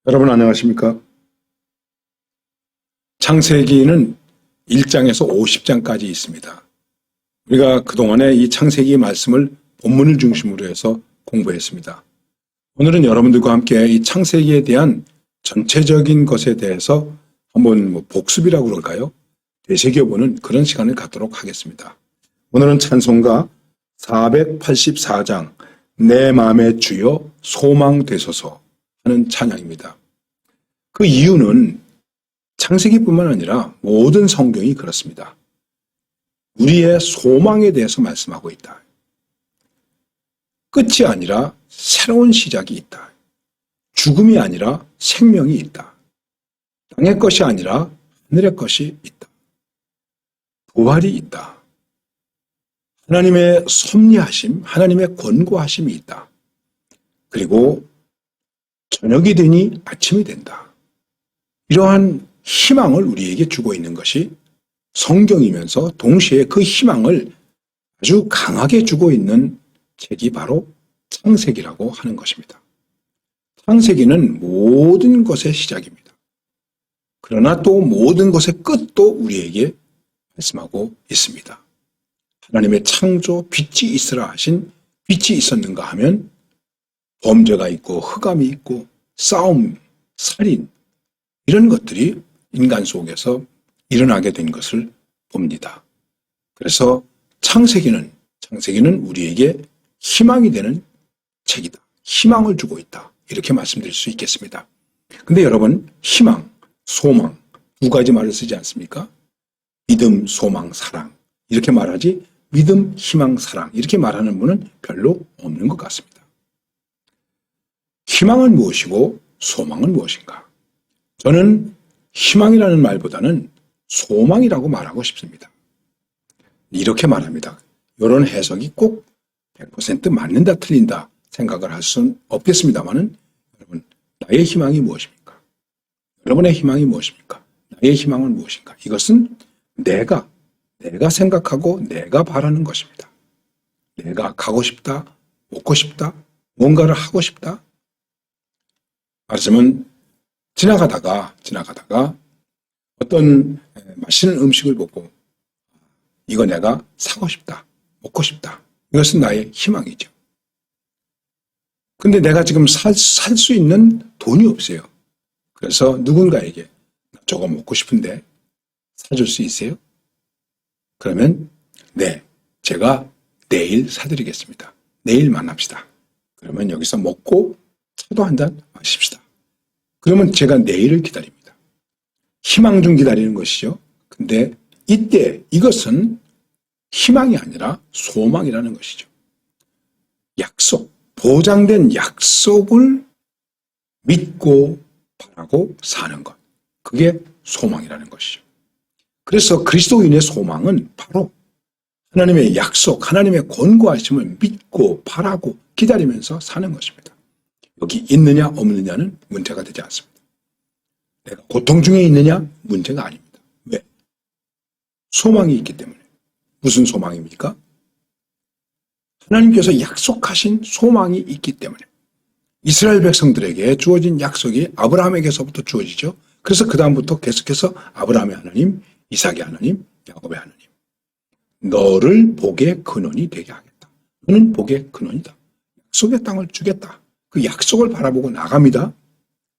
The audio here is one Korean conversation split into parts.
여러분 안녕하십니까? 창세기는 1장에서 50장까지 있습니다. 우리가 그동안에 이 창세기 말씀을 본문을 중심으로 해서 공부했습니다. 오늘은 여러분들과 함께 이 창세기에 대한 전체적인 것에 대해서 한번 복습이라고 그럴까요? 되새겨보는 그런 시간을 갖도록 하겠습니다. 오늘은 찬송가 484장 내 마음의 주여 소망되소서 하는 찬양입니다. 그 이유는 창세기뿐만 아니라 모든 성경이 그렇습니다. 우리의 소망에 대해서 말씀하고 있다. 끝이 아니라 새로운 시작이 있다. 죽음이 아니라 생명이 있다. 땅의 것이 아니라 하늘의 것이 있다. 부활이 있다. 하나님의 섭리하심, 하나님의 권고하심이 있다. 그리고 저녁이 되니 아침이 된다. 이러한 희망을 우리에게 주고 있는 것이 성경이면서 동시에 그 희망을 아주 강하게 주고 있는 책이 바로 창세기라고 하는 것입니다. 창세기는 모든 것의 시작입니다. 그러나 또 모든 것의 끝도 우리에게 말씀하고 있습니다. 하나님의 창조 빛이 있으라 하신 빛이 있었는가 하면 범죄가 있고 흑암이 있고 싸움, 살인 이런 것들이 인간 속에서 일어나게 된 것을 봅니다. 그래서 창세기는 우리에게 희망이 되는 책이다. 희망을 주고 있다. 이렇게 말씀드릴 수 있겠습니다. 근데 여러분, 희망, 소망 두 가지 말을 쓰지 않습니까? 믿음, 소망, 사랑 이렇게 말하지 믿음, 희망, 사랑 이렇게 말하는 분은 별로 없는 것 같습니다. 희망은 무엇이고 소망은 무엇인가? 저는 희망이라는 말보다는 소망이라고 말하고 싶습니다. 이렇게 말합니다. 이런 해석이 꼭 100% 맞는다 틀린다 생각을 할 수는 없겠습니다만은 여러분, 나의 희망이 무엇입니까? 여러분의 희망이 무엇입니까? 나의 희망은 무엇인가? 이것은 내가 생각하고 내가 바라는 것입니다. 내가 가고 싶다, 먹고 싶다, 뭔가를 하고 싶다. 말하자면 지나가다가 어떤 맛있는 음식을 보고 이거 내가 사고 싶다, 먹고 싶다. 이것은 나의 희망이죠. 근데 내가 지금 살 수 있는 돈이 없어요. 그래서 누군가에게 저거 먹고 싶은데 사줄 수 있어요? 그러면 네, 제가 내일 사드리겠습니다. 내일 만납시다. 그러면 여기서 먹고 차도 한잔 마십시다. 그러면 제가 내일을 기다립니다. 희망 중 기다리는 것이죠. 근데 이때 이것은 희망이 아니라 소망이라는 것이죠. 약속, 보장된 약속을 믿고 바라고 사는 것. 그게 소망이라는 것이죠. 그래서 그리스도인의 소망은 바로 하나님의 약속, 하나님의 권고하심을 믿고 바라고 기다리면서 사는 것입니다. 여기 있느냐 없느냐는 문제가 되지 않습니다. 내가 고통 중에 있느냐 문제가 아닙니다. 왜? 소망이 있기 때문에. 무슨 소망입니까? 하나님께서 약속하신 소망이 있기 때문에. 이스라엘 백성들에게 주어진 약속이 아브라함에게서부터 주어지죠. 그래서 그 다음부터 계속해서 아브라함의 하나님, 이삭의 하나님, 야곱의 하나님. 너를 복의 근원이 되게 하겠다. 너는 복의 근원이다. 약속의 땅을 주겠다. 그 약속을 바라보고 나갑니다.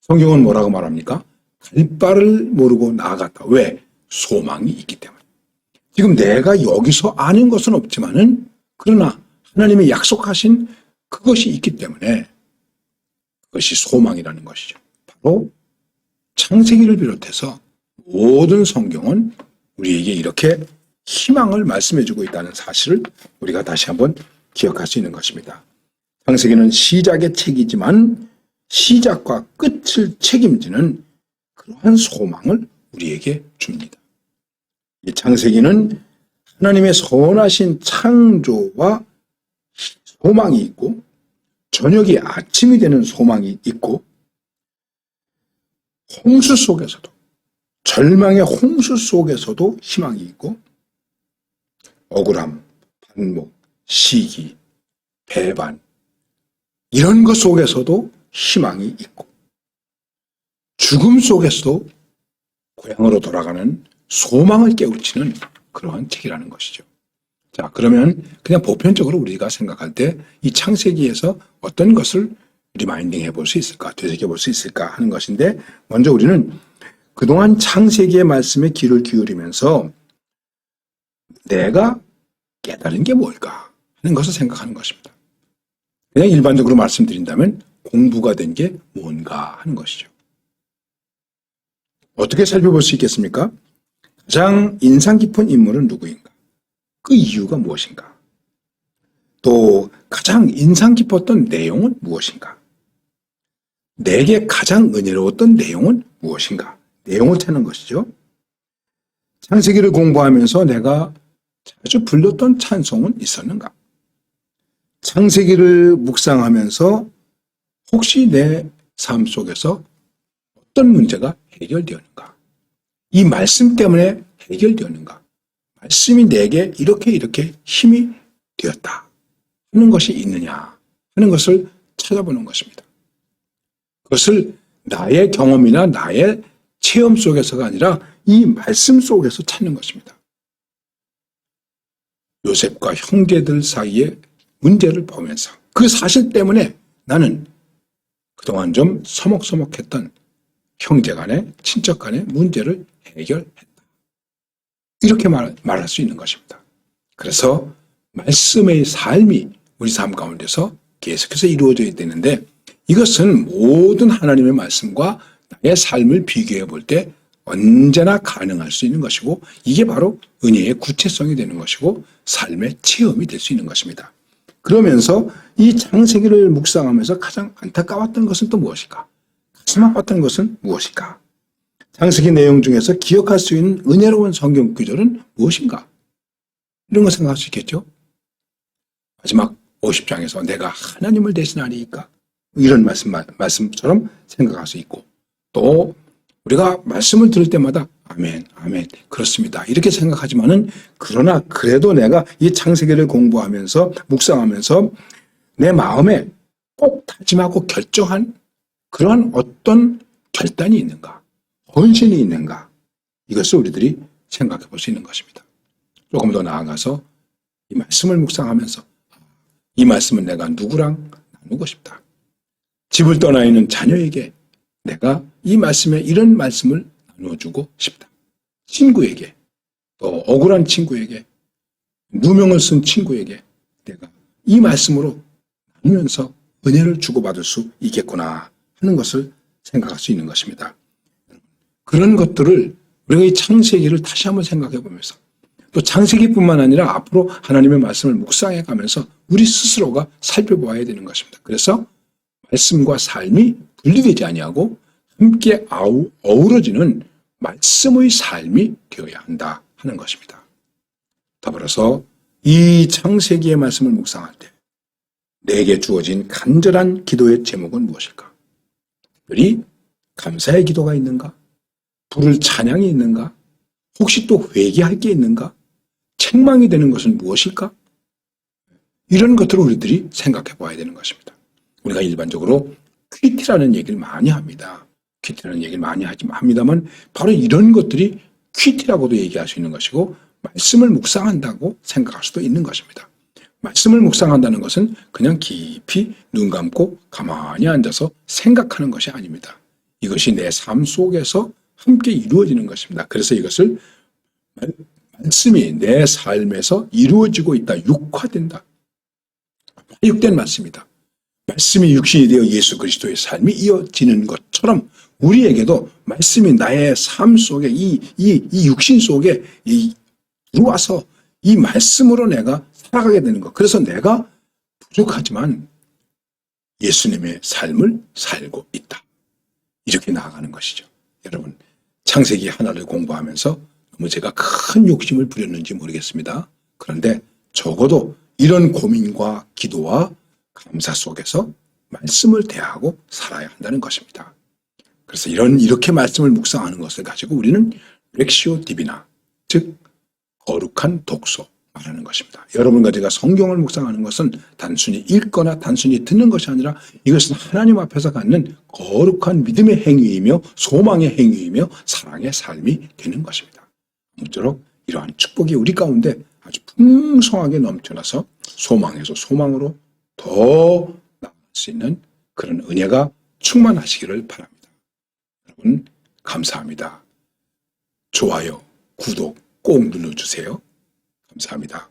성경은 뭐라고 말합니까? 갈 바를 모르고 나아갔다. 왜? 소망이 있기 때문에. 지금 내가 여기서 아는 것은 없지만은 그러나 하나님이 약속하신 그것이 있기 때문에 그것이 소망이라는 것이죠. 바로 창세기를 비롯해서 모든 성경은 우리에게 이렇게 희망을 말씀해주고 있다는 사실을 우리가 다시 한번 기억할 수 있는 것입니다. 창세기는 시작의 책이지만 시작과 끝을 책임지는 그러한 소망을 우리에게 줍니다. 이 창세기는 하나님의 선하신 창조와 소망이 있고 저녁이 아침이 되는 소망이 있고 홍수 속에서도 절망의 홍수 속에서도 희망이 있고 억울함, 반목, 시기, 배반 이런 것 속에서도 희망이 있고 죽음 속에서도 고향으로 돌아가는 소망을 깨우치는 그러한 책이라는 것이죠. 자, 그러면 그냥 보편적으로 우리가 생각할 때 이 창세기에서 어떤 것을 리마인딩 해볼 수 있을까, 되새겨볼 수 있을까 하는 것인데, 먼저 우리는 그동안 창세기의 말씀에 귀를 기울이면서 내가 깨달은 게 뭘까 하는 것을 생각하는 것입니다. 그냥 일반적으로 말씀드린다면 공부가 된 게 뭔가 하는 것이죠. 어떻게 살펴볼 수 있겠습니까? 가장 인상 깊은 인물은 누구인가? 그 이유가 무엇인가? 또 가장 인상 깊었던 내용은 무엇인가? 내게 가장 은혜로웠던 내용은 무엇인가? 내용을 찾는 것이죠. 창세기를 공부하면서 내가 자주 불렀던 찬송은 있었는가? 창세기를 묵상하면서 혹시 내 삶 속에서 어떤 문제가 해결되었는가? 이 말씀 때문에 해결되었는가? 말씀이 내게 이렇게 힘이 되었다 하는 것이 있느냐 하는 것을 찾아보는 것입니다. 그것을 나의 경험이나 나의 체험 속에서가 아니라 이 말씀 속에서 찾는 것입니다. 요셉과 형제들 사이의 문제를 보면서 그 사실 때문에 나는 그동안 좀 서먹서먹했던 형제 간의, 친척 간의 문제를 해결했다. 이렇게 말할 수 있는 것입니다. 그래서 말씀의 삶이 우리 삶 가운데서 계속해서 이루어져야 되는데, 이것은 모든 하나님의 말씀과 나의 삶을 비교해 볼 때 언제나 가능할 수 있는 것이고, 이게 바로 은혜의 구체성이 되는 것이고 삶의 체험이 될 수 있는 것입니다. 그러면서 이 창세기를 묵상하면서 가장 안타까웠던 것은 또 무엇일까? 가슴 아팠던 것은 무엇일까? 창세기 내용 중에서 기억할 수 있는 은혜로운 성경 구절은 무엇인가? 이런 거 생각할 수 있겠죠? 마지막 50장에서 내가 하나님을 대신하리이까? 이런 말씀처럼 생각할 수 있고, 또 우리가 말씀을 들을 때마다 아멘, 아멘, 그렇습니다. 이렇게 생각하지만은, 그러나 그래도 내가 이 창세기를 공부하면서, 묵상하면서 내 마음에 꼭 다짐하고 결정한 그러한 어떤 결단이 있는가, 헌신이 있는가, 이것을 우리들이 생각해 볼 수 있는 것입니다. 조금 더 나아가서 이 말씀을 묵상하면서 이 말씀은 내가 누구랑 나누고 싶다. 집을 떠나 있는 자녀에게 내가 이 말씀에 이런 말씀을 나눠주고 싶다. 친구에게, 또 억울한 친구에게, 누명을 쓴 친구에게 내가 이 말씀으로 나누면서 은혜를 주고받을 수 있겠구나 하는 것을 생각할 수 있는 것입니다. 그런 것들을 우리가 이 창세기를 다시 한번 생각해 보면서, 또 창세기뿐만 아니라 앞으로 하나님의 말씀을 묵상해 가면서 우리 스스로가 살펴보아야 되는 것입니다. 그래서 말씀과 삶이 분리되지 아니하고 함께 어우러지는 말씀의 삶이 되어야 한다 하는 것입니다. 더불어서 이 창세기의 말씀을 묵상할 때 내게 주어진 간절한 기도의 제목은 무엇일까? 특별히 감사의 기도가 있는가? 부를 찬양이 있는가? 혹시 또 회개할 게 있는가? 책망이 되는 것은 무엇일까? 이런 것들을 우리들이 생각해 봐야 되는 것입니다. 우리가 일반적으로 퀴티라는 얘기를 많이 합니다. 퀴티라는 얘기를 많이 합니다만, 바로 이런 것들이 퀴티라고도 얘기할 수 있는 것이고, 말씀을 묵상한다고 생각할 수도 있는 것입니다. 말씀을 묵상한다는 것은 그냥 깊이 눈 감고 가만히 앉아서 생각하는 것이 아닙니다. 이것이 내 삶 속에서 함께 이루어지는 것입니다. 그래서 이것을 말씀이 내 삶에서 이루어지고 있다, 육화된다. 육된 말씀이다. 말씀이 육신이 되어 예수 그리스도의 삶이 이어지는 것처럼 우리에게도 말씀이 나의 삶 속에 이 육신 속에 들어와서 이 말씀으로 내가 살아가게 되는 것. 그래서 내가 부족하지만 예수님의 삶을 살고 있다. 이렇게 나아가는 것이죠. 여러분, 창세기 하나를 공부하면서 너무 제가 큰 욕심을 부렸는지 모르겠습니다. 그런데 적어도 이런 고민과 기도와 감사 속에서 말씀을 대하고 살아야 한다는 것입니다. 그래서 이렇게 말씀을 묵상하는 것을 가지고 우리는 렉시오 디비나, 즉 거룩한 독서, 말하는 것입니다. 여러분과 제가 성경을 묵상하는 것은 단순히 읽거나 단순히 듣는 것이 아니라 이것은 하나님 앞에서 갖는 거룩한 믿음의 행위이며 소망의 행위이며 사랑의 삶이 되는 것입니다. 아무쪼록 이러한 축복이 우리 가운데 아주 풍성하게 넘쳐나서 소망에서 소망으로 더 나아갈 수 있는 그런 은혜가 충만하시기를 바랍니다. 여러분 감사합니다. 좋아요, 구독 꼭 눌러주세요. 감사합니다.